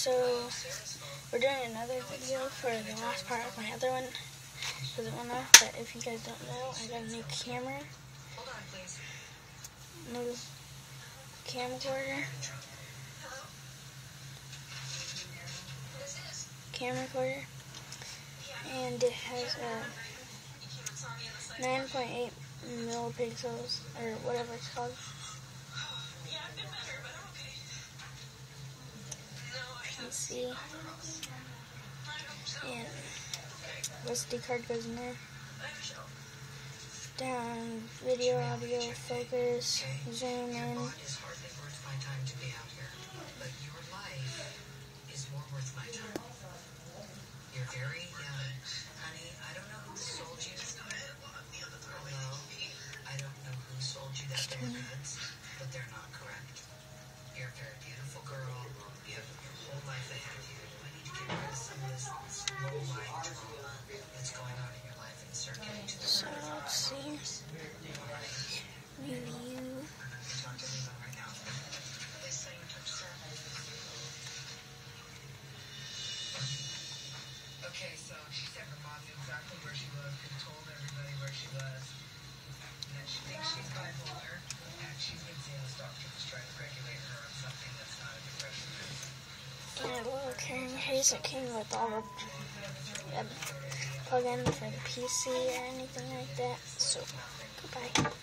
So, we're doing another video for the last part of my other one, because it went off, but if you guys don't know, I got a new camera, new camcorder, and it has a 9.8 megapixels, or whatever it's called. PC, and SD card goes in there. Down, video, audio, focus, zoom in. You're very young. Honey, I don't know who sold you. Hello? I don't know who sold you that pair of goods, but they're not correct. You're a very beautiful girl. You have your whole life ahead of you. I need to get rid of some of this low-lying trauma that's going on in your life and start getting to the So let's see. Review. Talk to me about right now. Okay, so she said her mom knew exactly where she lived and told everybody where she was. And that she thinks she's bipolar, and she's been seeing this doctor that's trying to regulate her on something that's not a depression medicine. And a little carrying case that came with all the plug-in for the PC or anything like that. So, goodbye.